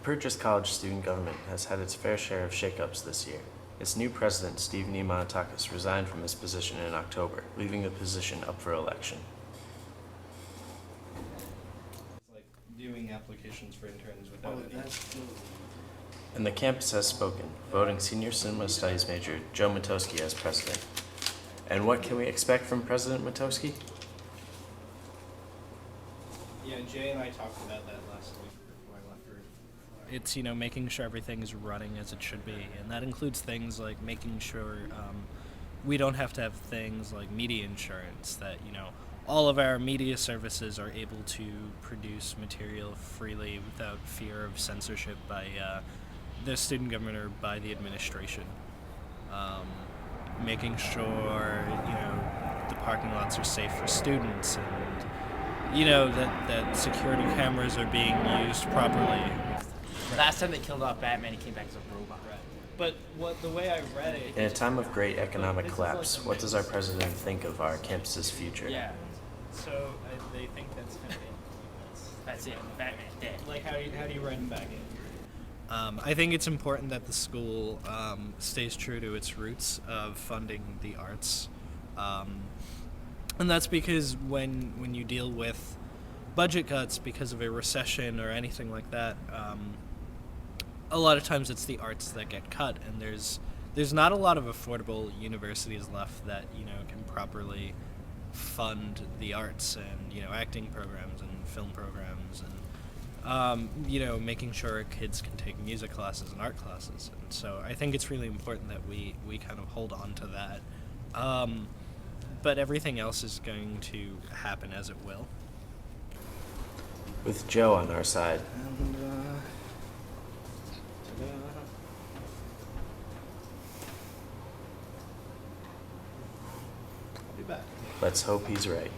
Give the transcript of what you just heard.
Purchase College student government has had its fair share of shakeups this year. Its new president, Steve Matoske, resigned from his position in October, leaving the position up for election. It's like viewing applications for interns without any. And the campus has spoken, voting senior cinema studies major Joe Matoske as president. And what can we expect from President Matoske? Yeah, Jay and I talked about that last week before I left for. It's, making sure everything's running as it should be. And that includes things like making sure we don't have to have things like media insurance, that, all of our media services are able to produce material freely without fear of censorship by the student government or by the administration. Making sure, the parking lots are safe for students, and that security cameras are being used properly. Last time they killed off Batman, he came back as a robot. Right. But the way I read it. In a time of great economic collapse, what does our president think of our campus's future? Yeah, So they think that's kind of it. that's it. Batman's dead. Like how do you write him back in? I think it's important that the school stays true to its roots of funding the arts. And that's because when you deal with budget cuts because of a recession or anything like that, a lot of times it's the arts that get cut, and there's not a lot of affordable universities left that can properly fund the arts and acting programs and film programs and making sure kids can take music classes and art classes. And so I think it's really important that we kind of hold on to that. But everything else is going to happen as it will. With Joe on our side, And I'll be back. let's hope he's right.